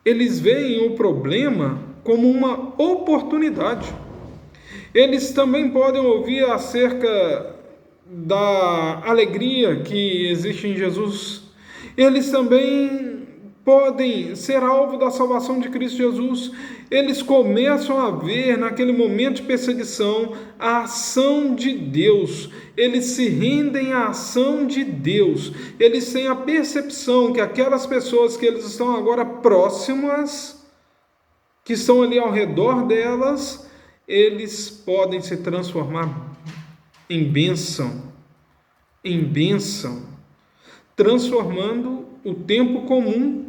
eles veem o problema como uma oportunidade. Eles também podem ouvir acerca da alegria que existe em Jesus. Eles também podem ser alvo da salvação de Cristo Jesus. Eles começam a ver naquele momento de perseguição a ação de Deus. Eles se rendem à ação de Deus. Eles têm a percepção que aquelas pessoas que eles estão agora próximas, que estão ali ao redor delas, eles podem se transformar em bênção, transformando o tempo comum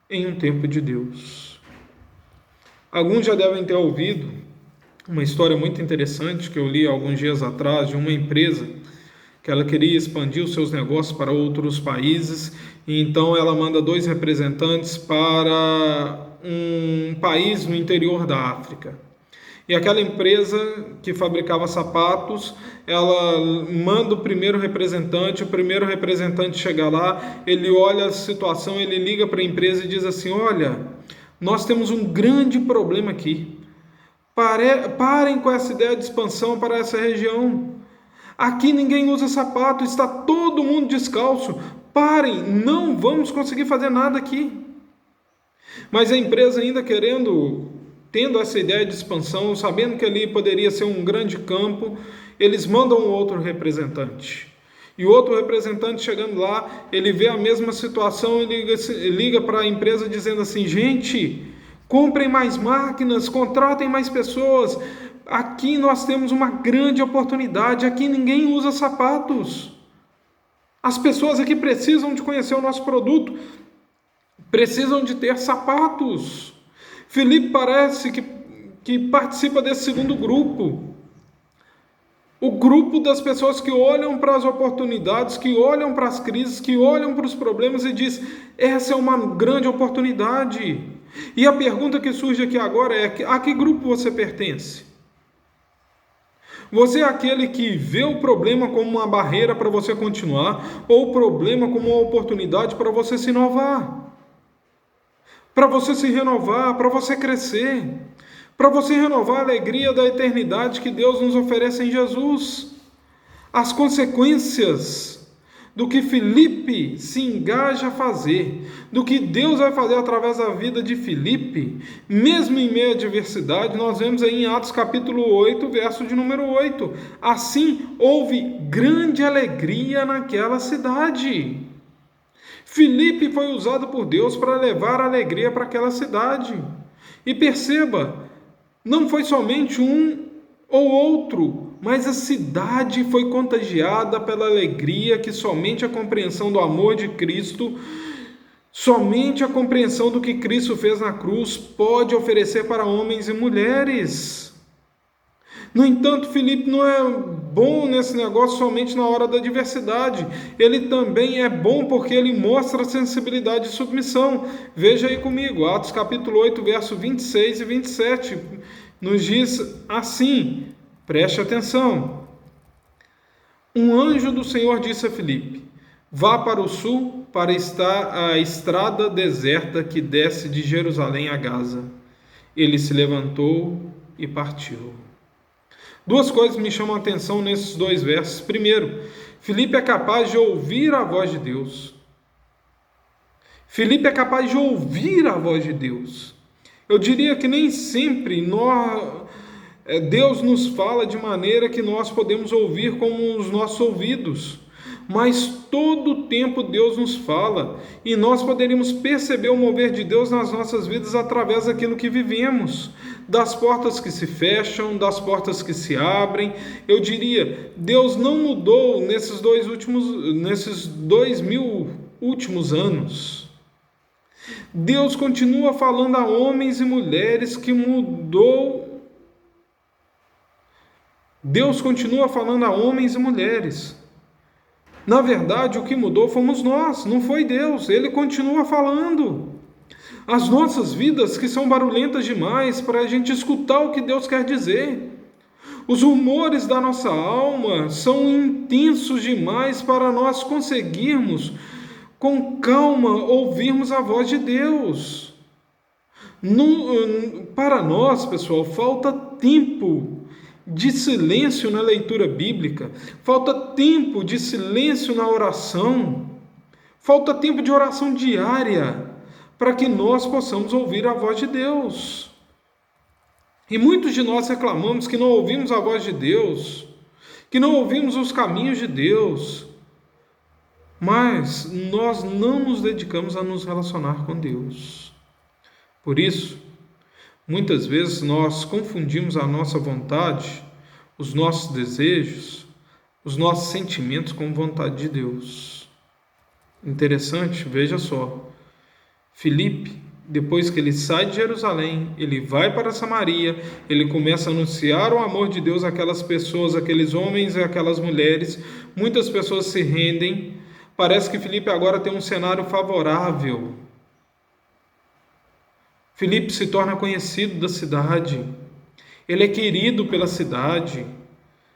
em um tempo de Deus. Alguns já devem ter ouvido uma história muito interessante que eu li alguns dias atrás, de uma empresa que ela queria expandir os seus negócios para outros países, e então ela manda 2 representantes para um país no interior da África. E aquela empresa que fabricava sapatos, ela manda o primeiro representante chega lá, ele olha a situação, ele liga para a empresa e diz assim: olha, nós temos um grande problema aqui. Parem com essa ideia de expansão para essa região. Aqui ninguém usa sapato, está todo mundo descalço. Parem, não vamos conseguir fazer nada aqui. Mas a empresa ainda tendo essa ideia de expansão, sabendo que ali poderia ser um grande campo, eles mandam um outro representante. E o outro representante chegando lá, ele vê a mesma situação e liga para a empresa dizendo assim: gente, comprem mais máquinas, contratem mais pessoas. Aqui nós temos uma grande oportunidade, aqui ninguém usa sapatos. As pessoas aqui precisam de conhecer o nosso produto, precisam de ter sapatos. Filipe parece que participa desse segundo grupo. O grupo das pessoas que olham para as oportunidades, que olham para as crises, que olham para os problemas e diz: essa é uma grande oportunidade. E a pergunta que surge aqui agora é: a que grupo você pertence? Você é aquele que vê o problema como uma barreira para você continuar, ou o problema como uma oportunidade para você se inovar? Para você se renovar, para você crescer, para você renovar a alegria da eternidade que Deus nos oferece em Jesus. As consequências do que Filipe se engaja a fazer, do que Deus vai fazer através da vida de Filipe, mesmo em meio à adversidade, nós vemos aí em Atos capítulo 8, verso de número 8. Assim, houve grande alegria naquela cidade. Filipe foi usado por Deus para levar alegria para aquela cidade. E perceba, não foi somente um ou outro, mas a cidade foi contagiada pela alegria que somente a compreensão do amor de Cristo, somente a compreensão do que Cristo fez na cruz pode oferecer para homens e mulheres. No entanto, Filipe não é bom nesse negócio somente na hora da adversidade. Ele também é bom porque ele mostra sensibilidade e submissão. Veja aí comigo, Atos capítulo 8, verso 26 e 27. Nos diz assim, preste atenção. Um anjo do Senhor disse a Filipe: vá para o sul, para a estrada deserta que desce de Jerusalém a Gaza. Ele se levantou e partiu. 2 coisas me chamam a atenção nesses 2 versos. Primeiro, Filipe é capaz de ouvir a voz de Deus. Filipe é capaz de ouvir a voz de Deus. Eu diria que nem sempre Deus nos fala de maneira que nós podemos ouvir com os nossos ouvidos, mas todo o tempo Deus nos fala, e nós poderíamos perceber o mover de Deus nas nossas vidas através daquilo que vivemos, das portas que se fecham, das portas que se abrem. Eu diria, Deus não mudou nesses 2000 últimos anos. Deus continua falando a homens e mulheres que mudou. Deus continua falando a homens e mulheres. Na verdade, o que mudou fomos nós, não foi Deus. Ele continua falando. As nossas vidas que são barulhentas demais para a gente escutar o que Deus quer dizer. Os rumores da nossa alma são intensos demais para nós conseguirmos, com calma, ouvirmos a voz de Deus. Para nós, pessoal, falta tempo de silêncio na leitura bíblica, falta tempo de silêncio na oração, falta tempo de oração diária para que nós possamos ouvir a voz de Deus. E muitos de nós reclamamos que não ouvimos a voz de Deus, que não ouvimos os caminhos de Deus, mas nós não nos dedicamos a nos relacionar com Deus. Por isso, muitas vezes nós confundimos a nossa vontade, os nossos desejos, os nossos sentimentos com a vontade de Deus. Interessante, veja só. Filipe, depois que ele sai de Jerusalém, ele vai para Samaria, ele começa a anunciar o amor de Deus àquelas pessoas, aqueles homens e aquelas mulheres. Muitas pessoas se rendem. Parece que Filipe agora tem um cenário favorável. Filipe se torna conhecido da cidade. Ele é querido pela cidade.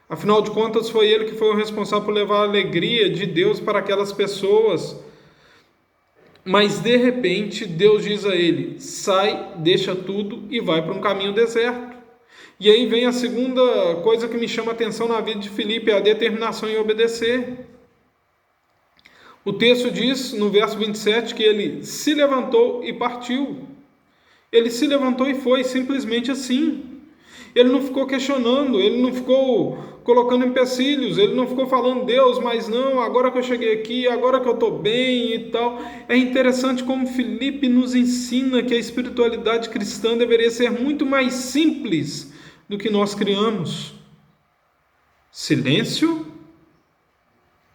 Afinal de contas, foi ele que foi o responsável por levar a alegria de Deus para aquelas pessoas. Mas de repente, Deus diz a ele: sai, deixa tudo e vai para um caminho deserto. E aí vem a segunda coisa que me chama a atenção na vida de Filipe, é a determinação em obedecer. O texto diz, no verso 27, que ele se levantou e partiu. Ele se levantou e foi, simplesmente assim. Ele não ficou questionando, ele não ficou colocando empecilhos, ele não ficou falando: Deus, mas não, agora que eu cheguei aqui, agora que eu estou bem e tal. É interessante como Filipe nos ensina que a espiritualidade cristã deveria ser muito mais simples do que nós criamos. Silêncio,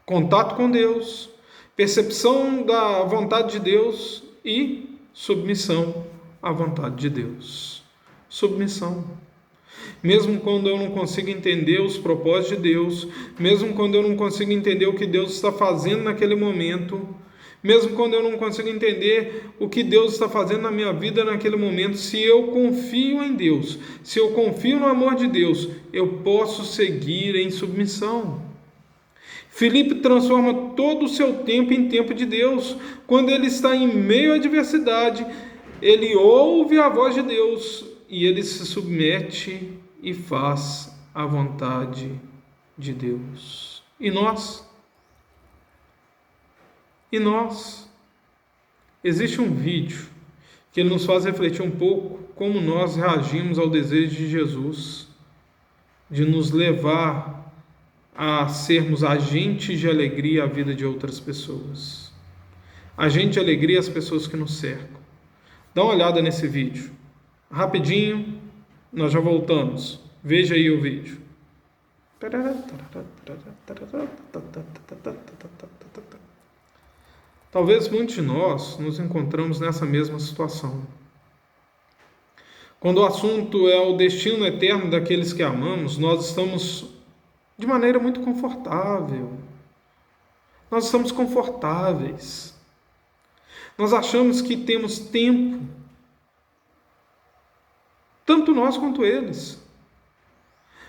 contato com Deus, percepção da vontade de Deus e submissão à vontade de Deus. Submissão. Mesmo quando eu não consigo entender os propósitos de Deus, mesmo quando eu não consigo entender o que Deus está fazendo naquele momento, mesmo quando eu não consigo entender o que Deus está fazendo na minha vida naquele momento, se eu confio em Deus, se eu confio no amor de Deus, eu posso seguir em submissão. Filipe transforma todo o seu tempo em tempo de Deus. Quando ele está em meio à adversidade, ele ouve a voz de Deus e ele se submete e faz a vontade de Deus. E nós? E nós? Existe um vídeo que ele nos faz refletir um pouco como nós reagimos ao desejo de Jesus de nos levar a sermos agentes de alegria à vida de outras pessoas. Agente de alegria às pessoas que nos cercam. Dá uma olhada nesse vídeo. Rapidinho, nós já voltamos. Veja aí o vídeo. Talvez muitos de nós nos encontramos nessa mesma situação. Quando o assunto é o destino eterno daqueles que amamos, nós estamos de maneira muito confortável. Nós estamos confortáveis. Nós achamos que temos tempo, tanto nós quanto eles.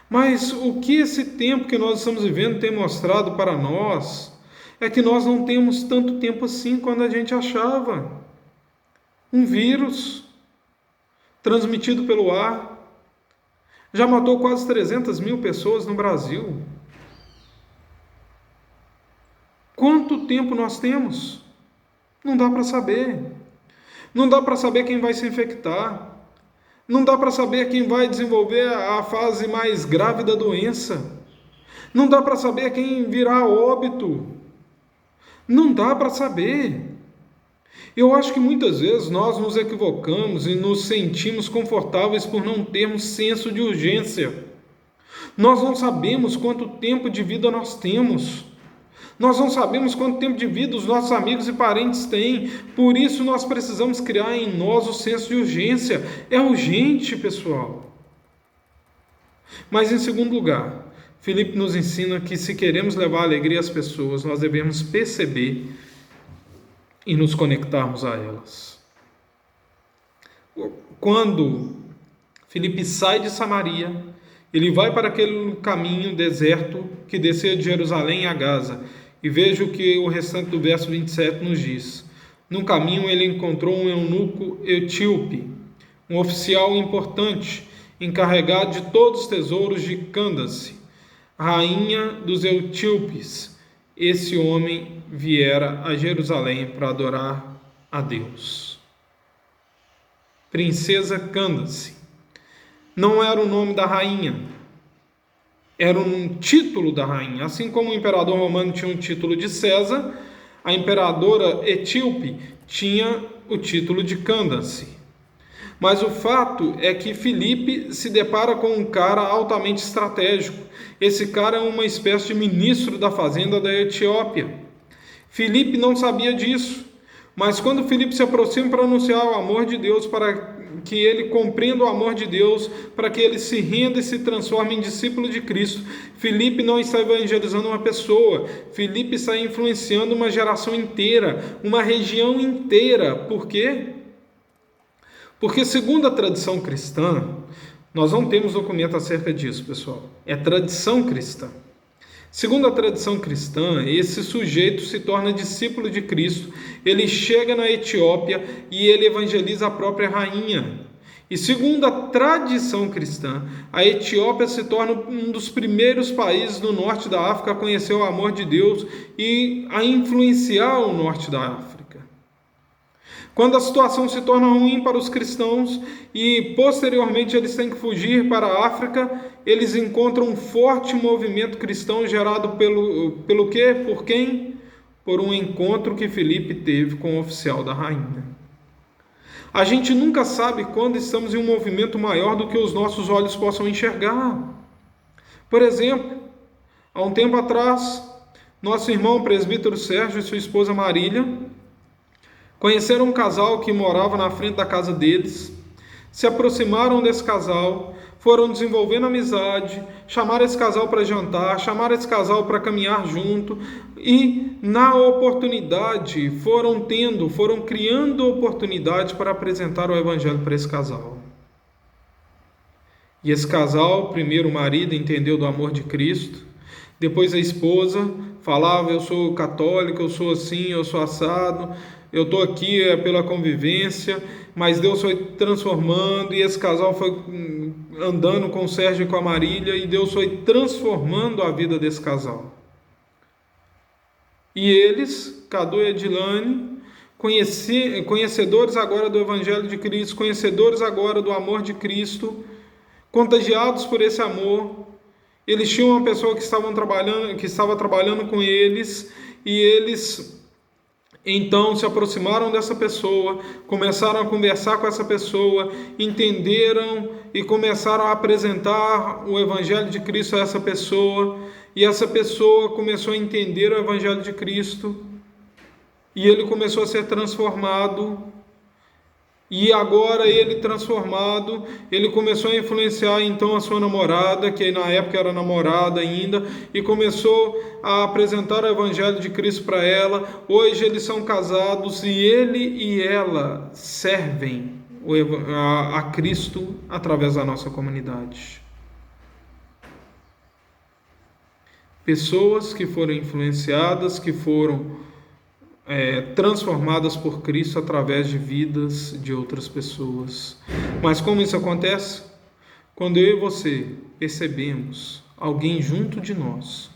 Mas o que esse tempo que nós estamos vivendo tem mostrado para nós é que nós não temos tanto tempo assim quando a gente achava. Um vírus transmitido pelo ar já matou quase 300 mil pessoas no Brasil. Quanto tempo nós temos? Não dá para saber. Não dá para saber quem vai se infectar. Não dá para saber quem vai desenvolver a fase mais grave da doença. Não dá para saber quem virá a óbito. Não dá para saber. Eu acho que muitas vezes nós nos equivocamos e nos sentimos confortáveis por não termos senso de urgência. Nós não sabemos quanto tempo de vida nós temos. Nós não sabemos quanto tempo de vida os nossos amigos e parentes têm. Por isso nós precisamos criar em nós o senso de urgência. É urgente, pessoal. Mas em segundo lugar, Filipe nos ensina que se queremos levar alegria às pessoas, nós devemos perceber e nos conectarmos a elas. Quando Filipe sai de Samaria, ele vai para aquele caminho deserto que descia de Jerusalém a Gaza. E veja o que o restante do verso 27 nos diz. No caminho ele encontrou um eunuco etíope, um oficial importante, encarregado de todos os tesouros de Cândace, rainha dos Etíopes. Esse homem viera a Jerusalém para adorar a Deus. Princesa Cândace. Não era o nome da rainha, era um título da rainha. Assim como o imperador romano tinha um título de César, a imperadora etíope tinha o título de Cândace. Mas o fato é que Filipe se depara com um cara altamente estratégico. Esse cara é uma espécie de ministro da fazenda da Etiópia. Filipe não sabia disso, mas quando Filipe se aproxima para anunciar o amor de Deus, para que ele compreenda o amor de Deus, para que ele se renda e se transforme em discípulo de Cristo, Filipe não está evangelizando uma pessoa, Filipe está influenciando uma geração inteira, uma região inteira. Por quê? Porque, segundo a tradição cristã, nós não temos documento acerca disso, pessoal. É tradição cristã. Segundo a tradição cristã, esse sujeito se torna discípulo de Cristo, ele chega na Etiópia e ele evangeliza a própria rainha. E segundo a tradição cristã, a Etiópia se torna um dos primeiros países do norte da África a conhecer o amor de Deus e a influenciar o norte da África. Quando a situação se torna ruim para os cristãos e posteriormente eles têm que fugir para a África, eles encontram um forte movimento cristão gerado pelo quê? Por quem? Por um encontro que Filipe teve com o oficial da rainha. A gente nunca sabe quando estamos em um movimento maior do que os nossos olhos possam enxergar. Por exemplo, há um tempo atrás, nosso irmão presbítero Sérgio e sua esposa Marília conheceram um casal que morava na frente da casa deles, se aproximaram desse casal, foram desenvolvendo amizade, chamaram esse casal para jantar, chamaram esse casal para caminhar junto e, na oportunidade, foram criando oportunidade para apresentar o evangelho para esse casal. E esse casal, primeiro o marido entendeu do amor de Cristo, depois a esposa falava: eu sou católico, eu sou assim, eu sou assado, eu estou aqui pela convivência, mas Deus foi transformando, e esse casal foi andando com o Sérgio e com a Marília, e Deus foi transformando a vida desse casal. E eles, Cadu e Edilane, conhecedores agora do Evangelho de Cristo, conhecedores agora do amor de Cristo, contagiados por esse amor, eles tinham uma pessoa que estava trabalhando com eles, e eles então se aproximaram dessa pessoa, começaram a conversar com essa pessoa, entenderam e começaram a apresentar o Evangelho de Cristo a essa pessoa, e essa pessoa começou a entender o Evangelho de Cristo, e ele começou a ser transformado. E agora ele transformado, ele começou a influenciar então a sua namorada, que na época era namorada ainda, e começou a apresentar o Evangelho de Cristo para ela. Hoje eles são casados e ele e ela servem a Cristo através da nossa comunidade. Pessoas que foram influenciadas, que foram transformadas por Cristo através de vidas de outras pessoas. Mas como isso acontece? Quando eu e você percebemos alguém junto de nós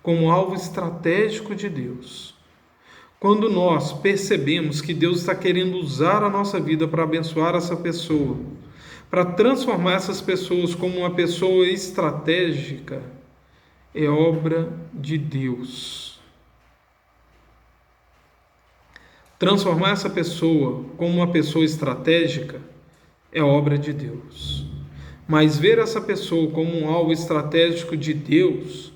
como alvo estratégico de Deus, quando nós percebemos que Deus está querendo usar a nossa vida para abençoar essa pessoa, para transformar essas pessoas como uma pessoa estratégica, é obra de Deus. Transformar essa pessoa como uma pessoa estratégica é obra de Deus. Mas ver essa pessoa como um alvo estratégico de Deus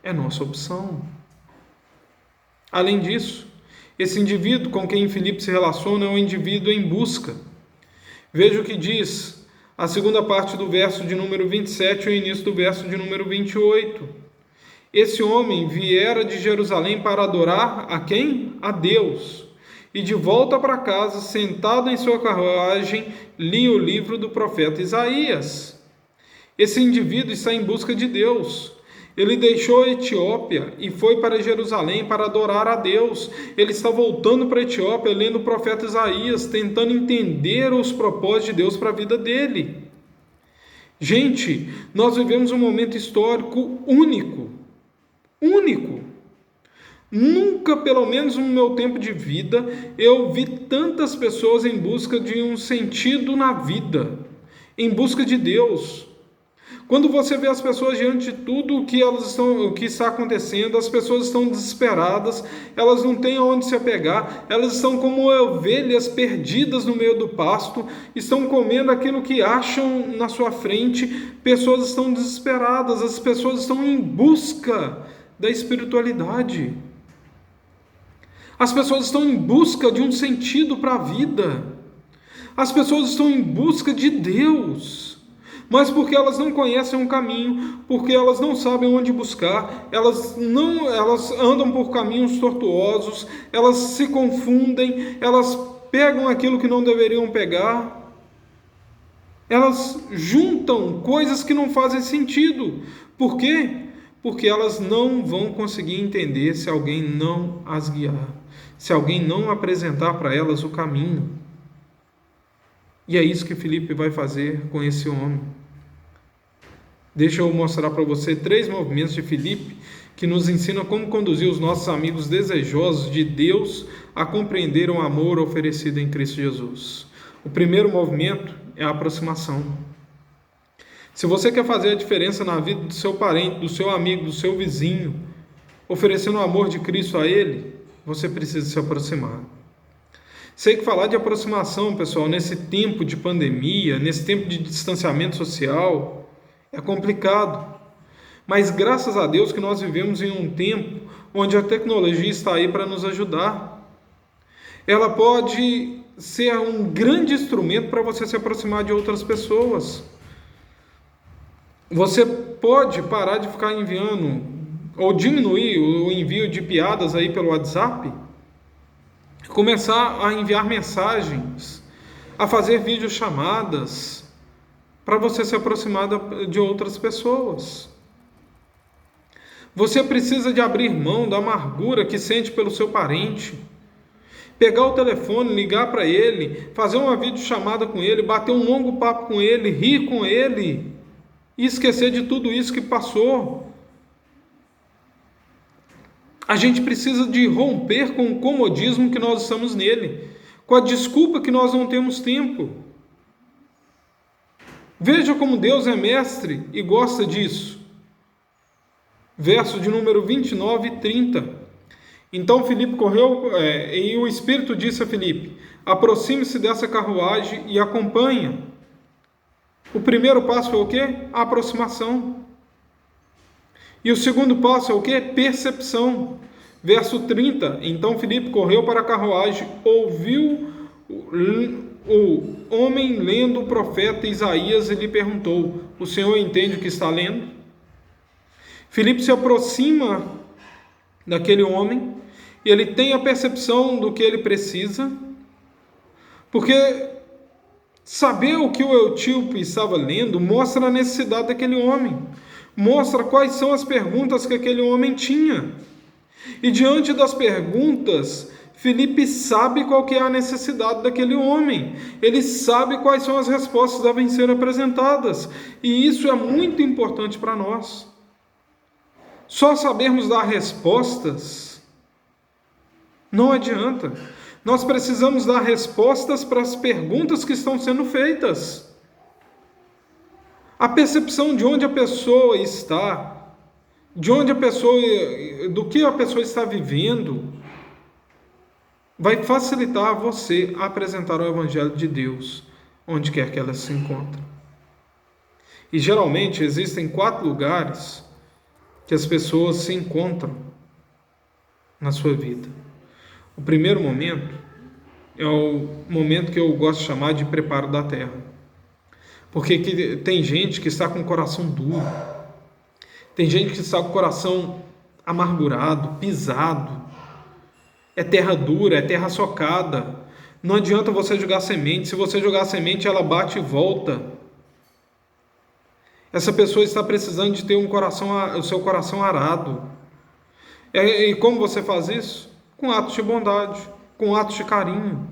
é nossa opção. Além disso, esse indivíduo com quem Filipe se relaciona é um indivíduo em busca. Veja o que diz a segunda parte do verso de número 27 e o início do verso de número 28. Esse homem viera de Jerusalém para adorar a quem? A Deus. E de volta para casa, sentado em sua carruagem, lia o livro do profeta Isaías. Esse indivíduo está em busca de Deus. Ele deixou a Etiópia e foi para Jerusalém para adorar a Deus. Ele está voltando para a Etiópia, lendo o profeta Isaías, tentando entender os propósitos de Deus para a vida dele. Gente, nós vivemos um momento histórico único. Único. Nunca, pelo menos no meu tempo de vida, eu vi tantas pessoas em busca de um sentido na vida, em busca de Deus. Quando você vê as pessoas diante de tudo o que está acontecendo, as pessoas estão desesperadas, elas não têm aonde se apegar, elas estão como ovelhas perdidas no meio do pasto, estão comendo aquilo que acham na sua frente, pessoas estão desesperadas, as pessoas estão em busca da espiritualidade. As pessoas estão em busca de um sentido para a vida. As pessoas estão em busca de Deus. Mas porque elas não conhecem um caminho, porque elas não sabem onde buscar, elas andam por caminhos tortuosos, elas se confundem, elas pegam aquilo que não deveriam pegar, elas juntam coisas que não fazem sentido. Por quê? Porque elas não vão conseguir entender se alguém não as guiar, se alguém não apresentar para elas o caminho. E é isso que Filipe vai fazer com esse homem. Deixa eu mostrar para você 3 movimentos de Filipe que nos ensinam como conduzir os nossos amigos desejosos de Deus a compreender o amor oferecido em Cristo Jesus. O primeiro movimento é a aproximação. Se você quer fazer a diferença na vida do seu parente, do seu amigo, do seu vizinho, oferecendo o amor de Cristo a ele, você precisa se aproximar. Sei que falar de aproximação, pessoal, nesse tempo de pandemia, nesse tempo de distanciamento social, é complicado, mas graças a Deus que nós vivemos em um tempo onde a tecnologia está aí para nos ajudar. Ela pode ser um grande instrumento para você se aproximar de outras pessoas. Você pode parar de ficar enviando ou diminuir o envio de piadas aí pelo WhatsApp, começar a enviar mensagens, a fazer videochamadas, para você se aproximar de outras pessoas. Você precisa de abrir mão da amargura que sente pelo seu parente. Pegar o telefone, ligar para ele, fazer uma videochamada com ele, bater um longo papo com ele, rir com ele e esquecer de tudo isso que passou. A gente precisa de romper com o comodismo que nós estamos nele, com a desculpa que nós não temos tempo. Veja como Deus é mestre e gosta disso. Verso de número 29 e 30. Então Filipe correu e o Espírito disse a Filipe: aproxime-se dessa carruagem e acompanha. O primeiro passo foi o quê? A aproximação. E o segundo passo é o quê? Percepção. Verso 30. Então Filipe correu para a carruagem, ouviu o homem lendo o profeta Isaías e lhe perguntou: o senhor entende o que está lendo? Filipe se aproxima daquele homem e ele tem a percepção do que ele precisa, porque saber o que o etíope estava lendo mostra a necessidade daquele homem, mostra quais são as perguntas que aquele homem tinha. E diante das perguntas, Filipe sabe qual que é a necessidade daquele homem. Ele sabe quais são as respostas que devem ser apresentadas. E isso é muito importante para nós. Só sabermos dar respostas não adianta. Nós precisamos dar respostas para as perguntas que estão sendo feitas. A percepção de onde a pessoa está, do que a pessoa está vivendo, vai facilitar você a apresentar o Evangelho de Deus, onde quer que ela se encontre. E geralmente existem 4 lugares que as pessoas se encontram na sua vida. O primeiro momento é o momento que eu gosto de chamar de preparo da terra. Porque tem gente que está com o coração duro, tem gente que está com o coração amargurado, pisado. É terra dura, é terra socada. Não adianta você jogar semente. Se você jogar semente, ela bate e volta. Essa pessoa está precisando de ter o seu coração arado. E como você faz isso? Com atos de bondade, com atos de carinho.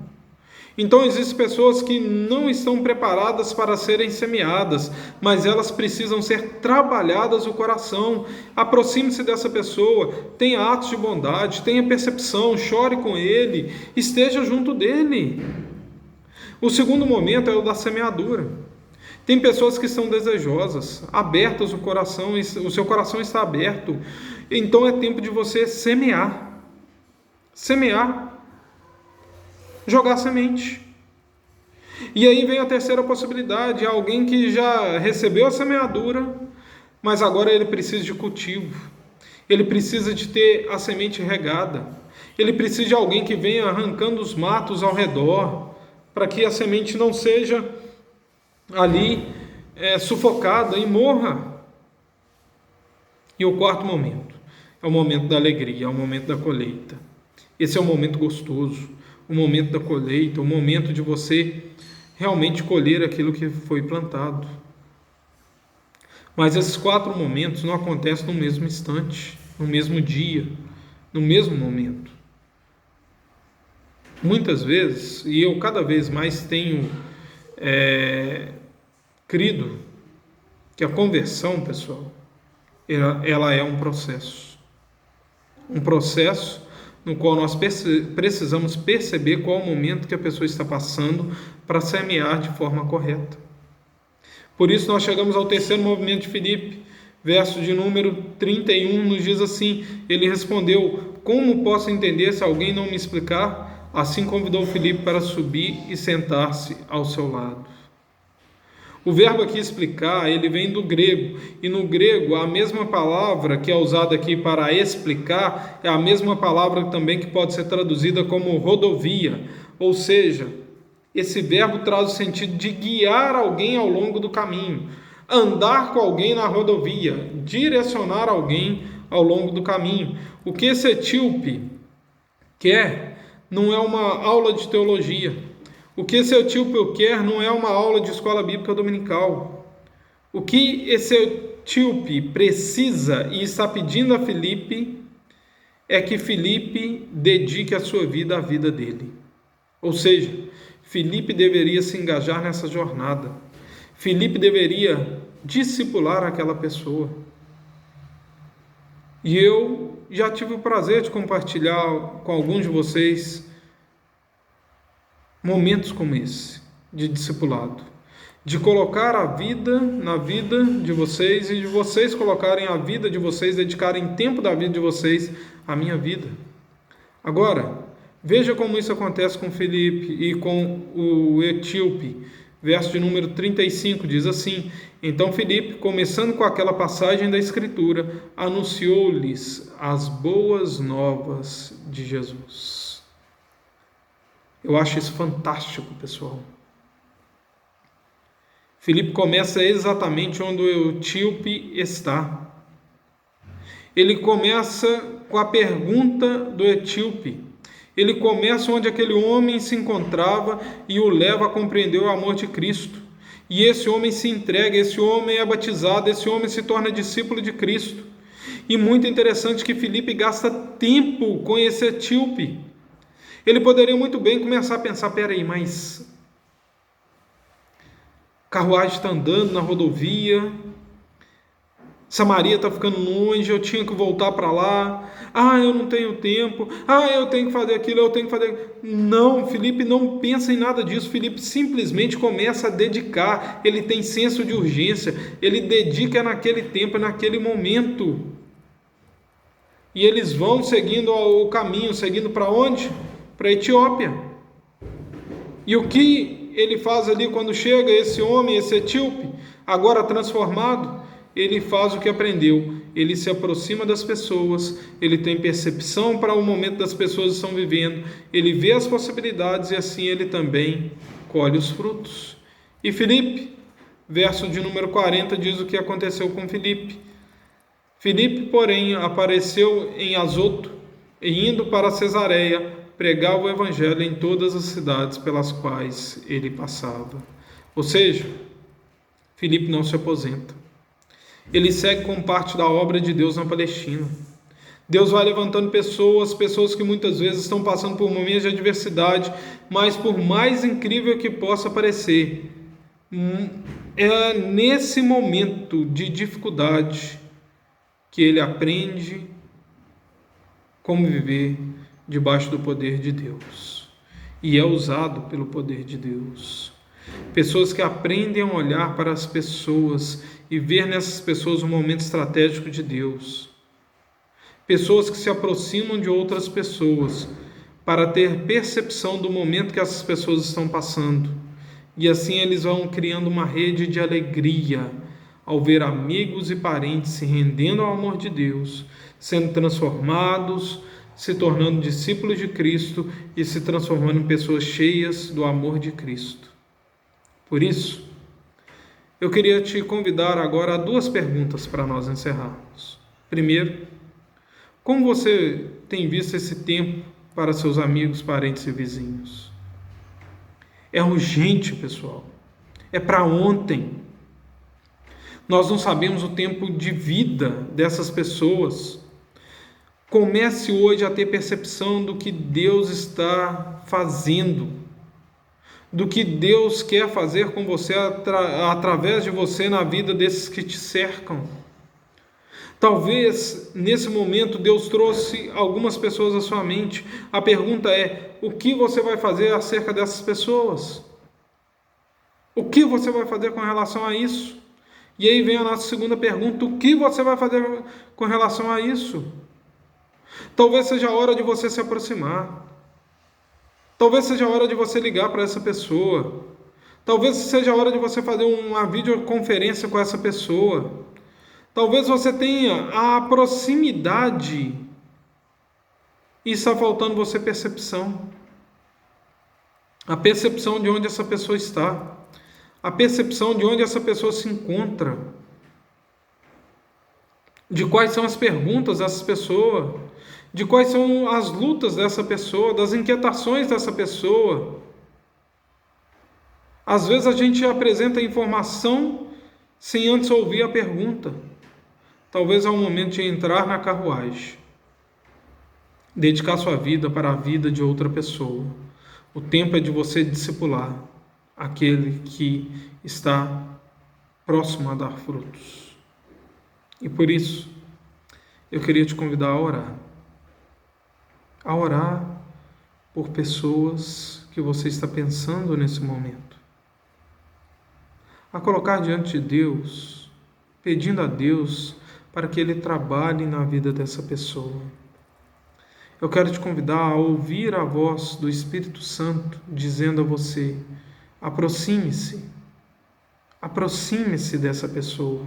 Então existem pessoas que não estão preparadas para serem semeadas, mas elas precisam ser trabalhadas o coração. Aproxime-se dessa pessoa, tenha atos de bondade, tenha percepção, chore com ele, esteja junto dele. O segundo momento é o da semeadura. Tem pessoas que estão desejosas, abertas o coração, o seu coração está aberto. Então é tempo de você semear. Semear. Jogar semente. E aí vem a terceira possibilidade, alguém que já recebeu a semeadura, mas agora ele precisa de cultivo. Ele precisa de ter a semente regada. Ele precisa de alguém que venha arrancando os matos ao redor, para que a semente não seja ali sufocada e morra. E o quarto momento é o momento da alegria, é o momento da colheita. Esse é o momento gostoso, o momento da colheita, o momento de você realmente colher aquilo que foi plantado. Mas esses 4 momentos não acontecem no mesmo instante, no mesmo dia, no mesmo momento. Muitas vezes, e eu cada vez mais tenho crido que a conversão, pessoal, ela é um processo no qual nós precisamos perceber qual o momento que a pessoa está passando para semear de forma correta. Por isso nós chegamos ao terceiro movimento de Filipe, verso de número 31, nos diz assim: ele respondeu: como posso entender se alguém não me explicar? Assim convidou Filipe para subir e sentar-se ao seu lado. O verbo aqui explicar, ele vem do grego, e no grego a mesma palavra que é usada aqui para explicar é a mesma palavra também que pode ser traduzida como rodovia, ou seja, esse verbo traz o sentido de guiar alguém ao longo do caminho, andar com alguém na rodovia, direcionar alguém ao longo do caminho. O que esse etíope quer não é uma aula de teologia. O que esse etíope quer não é uma aula de escola bíblica dominical. O que esse etíope precisa e está pedindo a Filipe é que Filipe dedique a sua vida à vida dele. Ou seja, Filipe deveria se engajar nessa jornada. Filipe deveria discipular aquela pessoa. E eu já tive o prazer de compartilhar com alguns de vocês momentos como esse, de discipulado, de colocar a vida na vida de vocês e de vocês colocarem a vida de vocês, dedicarem tempo da vida de vocês à minha vida. Agora, veja como isso acontece com Filipe e com o etíope. Verso de número 35 diz assim: então Filipe, começando com aquela passagem da Escritura, anunciou-lhes as boas novas de Jesus. Eu acho isso fantástico, pessoal. Filipe começa exatamente onde o etíope está. Ele começa com a pergunta do etíope. Ele começa onde aquele homem se encontrava e o leva a compreender o amor de Cristo. E esse homem se entrega, esse homem é batizado, esse homem se torna discípulo de Cristo. E muito interessante que Filipe gasta tempo com esse etíope. Ele poderia muito bem começar a pensar: peraí, mas carruagem está andando na rodovia, Samaria está ficando longe, eu tinha que voltar para lá, eu não tenho tempo, eu tenho que fazer aquilo, eu tenho que fazer... Não, Filipe não pensa em nada disso. Filipe simplesmente começa a dedicar, ele tem senso de urgência, ele dedica naquele tempo, naquele momento. E eles vão seguindo o caminho, seguindo para onde? Para a Etiópia. E o que ele faz ali quando chega esse homem, esse etíope, agora transformado? Ele faz o que aprendeu, ele se aproxima das pessoas, ele tem percepção para o momento das pessoas estão vivendo, ele vê as possibilidades e assim ele também colhe os frutos. E Filipe, verso de número 40, diz o que aconteceu com Filipe. Filipe, porém, apareceu em Azoto e indo para Cesareia, pregava o evangelho em todas as cidades pelas quais ele passava. Ou seja, Filipe não se aposenta. ele segue como parte da obra de Deus na Palestina. Deus vai levantando pessoas que muitas vezes estão passando por momentos de adversidade, mas por mais incrível que possa parecer, é nesse momento de dificuldade que ele aprende como viver debaixo do poder de Deus e é usado pelo poder de Deus. Pessoas que aprendem a olhar para as pessoas e ver nessas pessoas um momento estratégico de Deus. Pessoas que se aproximam de outras pessoas para ter percepção do momento que essas pessoas estão passando. E assim eles vão criando uma rede de alegria ao ver amigos e parentes se rendendo ao amor de Deus, sendo transformados, se tornando discípulos de Cristo e se transformando em pessoas cheias do amor de Cristo. Por isso, eu queria te convidar agora a 2 perguntas para nós encerrarmos. Primeiro, como você tem visto esse tempo para seus amigos, parentes e vizinhos? É urgente, pessoal. É para ontem. Nós não sabemos o tempo de vida dessas pessoas. Comece hoje a ter percepção do que Deus está fazendo, do que Deus quer fazer com você, através de você, na vida desses que te cercam. Talvez, nesse momento, Deus trouxe algumas pessoas à sua mente. A pergunta é, o que você vai fazer acerca dessas pessoas? O que você vai fazer com relação a isso? E aí vem a nossa segunda pergunta, o que você vai fazer com relação a isso? Talvez seja a hora de você se aproximar. Talvez seja a hora de você ligar para essa pessoa. Talvez seja a hora de você fazer uma videoconferência com essa pessoa. Talvez você tenha a proximidade e está faltando você percepção. A percepção de onde essa pessoa está. A percepção de onde essa pessoa se encontra. De quais são as perguntas dessa pessoa. De quais são as lutas dessa pessoa, das inquietações dessa pessoa. Às vezes a gente apresenta a informação sem antes ouvir a pergunta. Talvez é o momento de entrar na carruagem. Dedicar sua vida para a vida de outra pessoa. O tempo é de você discipular aquele que está próximo a dar frutos. E por isso, eu queria te convidar a orar. A orar por pessoas que você está pensando nesse momento. A colocar diante de Deus, pedindo a Deus para que Ele trabalhe na vida dessa pessoa. Eu quero te convidar a ouvir a voz do Espírito Santo dizendo a você, aproxime-se dessa pessoa.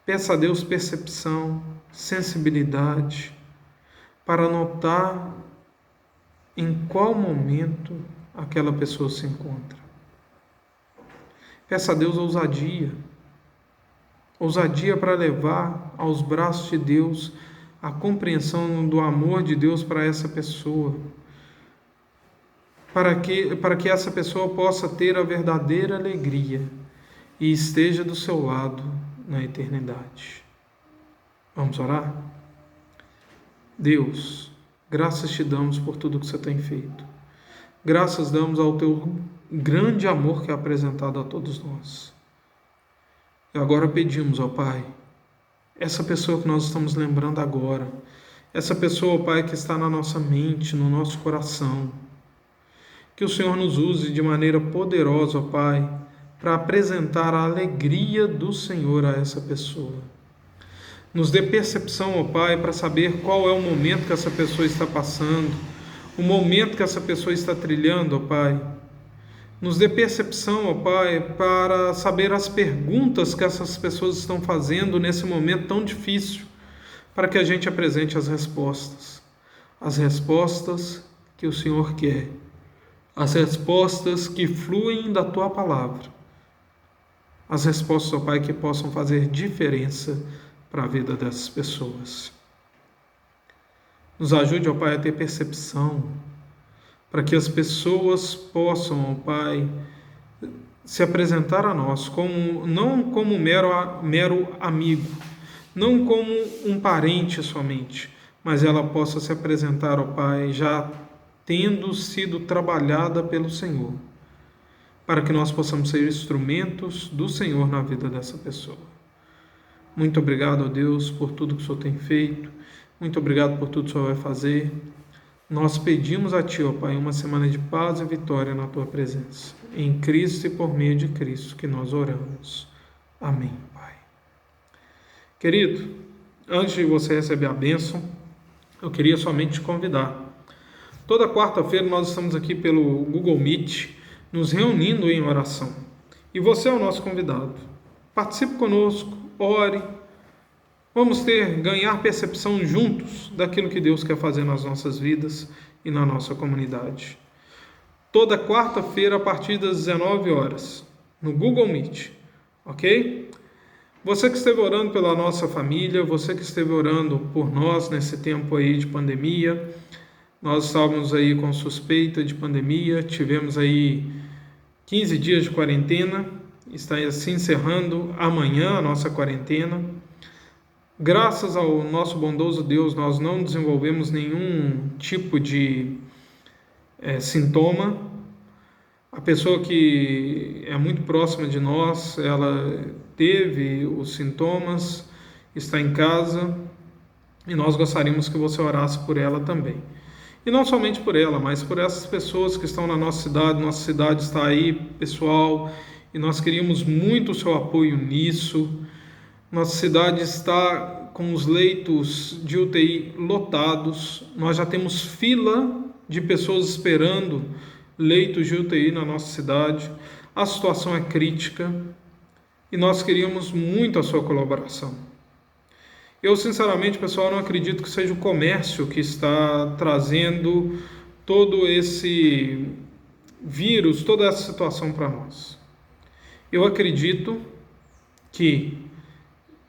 Peça a Deus percepção, sensibilidade, para notar em qual momento aquela pessoa se encontra. Peça a Deus ousadia para levar aos braços de Deus a compreensão do amor de Deus para essa pessoa, para que essa pessoa possa ter a verdadeira alegria e esteja do seu lado na eternidade. Vamos orar? Deus, graças te damos por tudo que você tem feito. Graças damos ao teu grande amor que é apresentado a todos nós. E agora pedimos, ó Pai, essa pessoa que nós estamos lembrando agora, essa pessoa, ó Pai, que está na nossa mente, no nosso coração, que o Senhor nos use de maneira poderosa, ó Pai, para apresentar a alegria do Senhor a essa pessoa. Nos dê percepção, ó Pai, para saber qual é o momento que essa pessoa está passando, o momento que essa pessoa está trilhando, ó Pai. Nos dê percepção, ó Pai, para saber as perguntas que essas pessoas estão fazendo nesse momento tão difícil, para que a gente apresente as respostas que o Senhor quer, as respostas que fluem da Tua Palavra, as respostas, ó Pai, que possam fazer diferença para a vida dessas pessoas. Nos ajude, ó Pai, a ter percepção, para que as pessoas possam, ó Pai, se apresentar a nós não como mero amigo, não como um parente somente, mas ela possa se apresentar ao Pai já tendo sido trabalhada pelo Senhor, para que nós possamos ser instrumentos do Senhor na vida dessa pessoa. Muito obrigado, ó Deus, por tudo que o Senhor tem feito. Muito obrigado por tudo que o Senhor vai fazer. Nós pedimos a Ti, ó Pai, uma semana de paz e vitória na Tua presença. Em Cristo e por meio de Cristo que nós oramos. Amém, Pai. Querido, antes de você receber a bênção, eu queria somente te convidar. Toda quarta-feira nós estamos aqui pelo Google Meet, nos reunindo em oração. E você é o nosso convidado. Participe conosco, ore. Vamos ganhar percepção juntos daquilo que Deus quer fazer nas nossas vidas e na nossa comunidade. Toda quarta-feira, a partir das 19 horas, no Google Meet, ok? Você que esteve orando pela nossa família, você que esteve orando por nós nesse tempo aí de pandemia, nós estávamos aí com suspeita de pandemia, tivemos aí 15 dias de quarentena, está se encerrando amanhã a nossa quarentena. Graças ao nosso bondoso Deus, nós não desenvolvemos nenhum tipo de sintoma. A pessoa que é muito próxima de nós, ela teve os sintomas, está em casa, e nós gostaríamos que você orasse por ela também. E não somente por ela, mas por essas pessoas que estão na nossa cidade está aí, pessoal, e nós queríamos muito o seu apoio nisso. Nossa cidade está com os leitos de UTI lotados. Nós já temos fila de pessoas esperando leitos de UTI na nossa cidade. A situação é crítica e nós queríamos muito a sua colaboração. Eu, sinceramente, pessoal, não acredito que seja o comércio que está trazendo todo esse vírus, toda essa situação para nós. Eu acredito que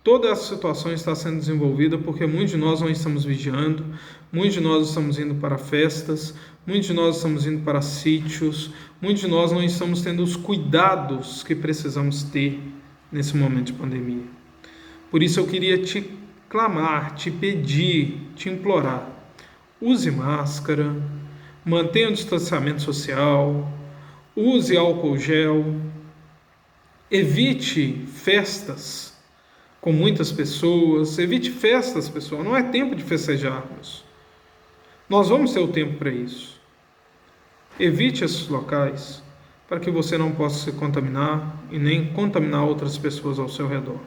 toda essa situação está sendo desenvolvida porque muitos de nós não estamos vigiando, muitos de nós estamos indo para festas, muitos de nós estamos indo para sítios, muitos de nós não estamos tendo os cuidados que precisamos ter nesse momento de pandemia. Por isso eu queria te clamar, te pedir, te implorar. Use máscara, mantenha o distanciamento social, use álcool gel, evite festas com muitas pessoas, evite festas, pessoal, não é tempo de festejarmos. Nós vamos ter o tempo para isso. Evite esses locais para que você não possa se contaminar e nem contaminar outras pessoas ao seu redor.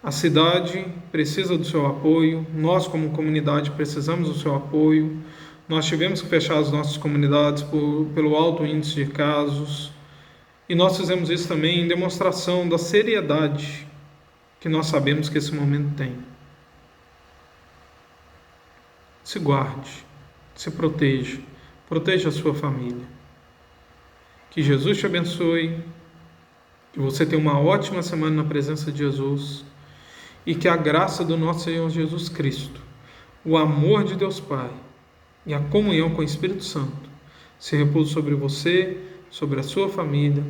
A cidade precisa do seu apoio, nós como comunidade precisamos do seu apoio. Nós tivemos que fechar as nossas comunidades pelo alto índice de casos. E nós fizemos isso também em demonstração da seriedade que nós sabemos que esse momento tem. Se guarde, se proteja, proteja a sua família. Que Jesus te abençoe, que você tenha uma ótima semana na presença de Jesus e que a graça do nosso Senhor Jesus Cristo, o amor de Deus Pai e a comunhão com o Espírito Santo se repouse sobre você, sobre a sua família